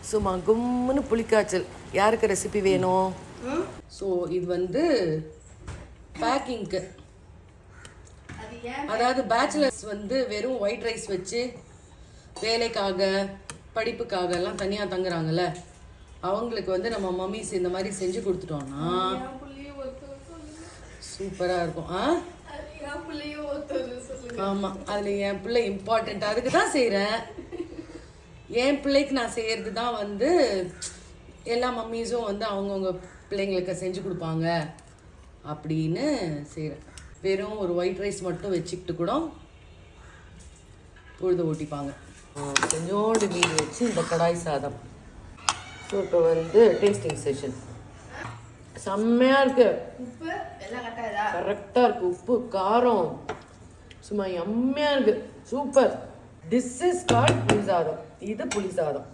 சும்மா கும்முன்னு புளிக்காய்ச்சல். யாருக்கு ரெசிபி வேணும்? ஸோ இது வந்து பேக்கிங்க்கு, அதாவது பேச்சுலர்ஸ் வந்து வெறும் ஒயிட் ரைஸ் வச்சு வேலைக்காக படிப்புக்காக எல்லாம் தனியாக தங்குறாங்கல்ல, அவங்களுக்கு வந்து நம்ம மம்மிஸ் இந்த மாதிரி செஞ்சு கொடுத்துட்டோம்னா சூப்பராக இருக்கும். ஆமாம், அதில் என் பிள்ளை இம்பார்ட்டண்ட், அதுக்கு தான் செய்கிறேன். என் பிள்ளைக்கு நான் செய்கிறது தான் வந்து எல்லா மம்மிஸும் வந்து அவங்கவுங்க பிள்ளைங்களுக்கு செஞ்சு கொடுப்பாங்க அப்படின்னு செய்கிறேன். வெறும் ஒரு ஒயிட் ரைஸ் மட்டும் வச்சுக்கிட்டு கூட பொழுது ஓட்டிப்பாங்க. கொஞ்சோண்டு மீன் வச்சு இந்த கடாய் சாதம். ஸோ இப்போ வந்து டேஸ்டிங் செஷன். செம்மையாக இருக்கு, கரெக்டாக இருக்குது, உப்பு காரம் சும்மா எம்மையாக இருக்குது, சூப்பர். திஸ் இஸ் கால்ட் புளி சாதம். இது புளி சாதம்.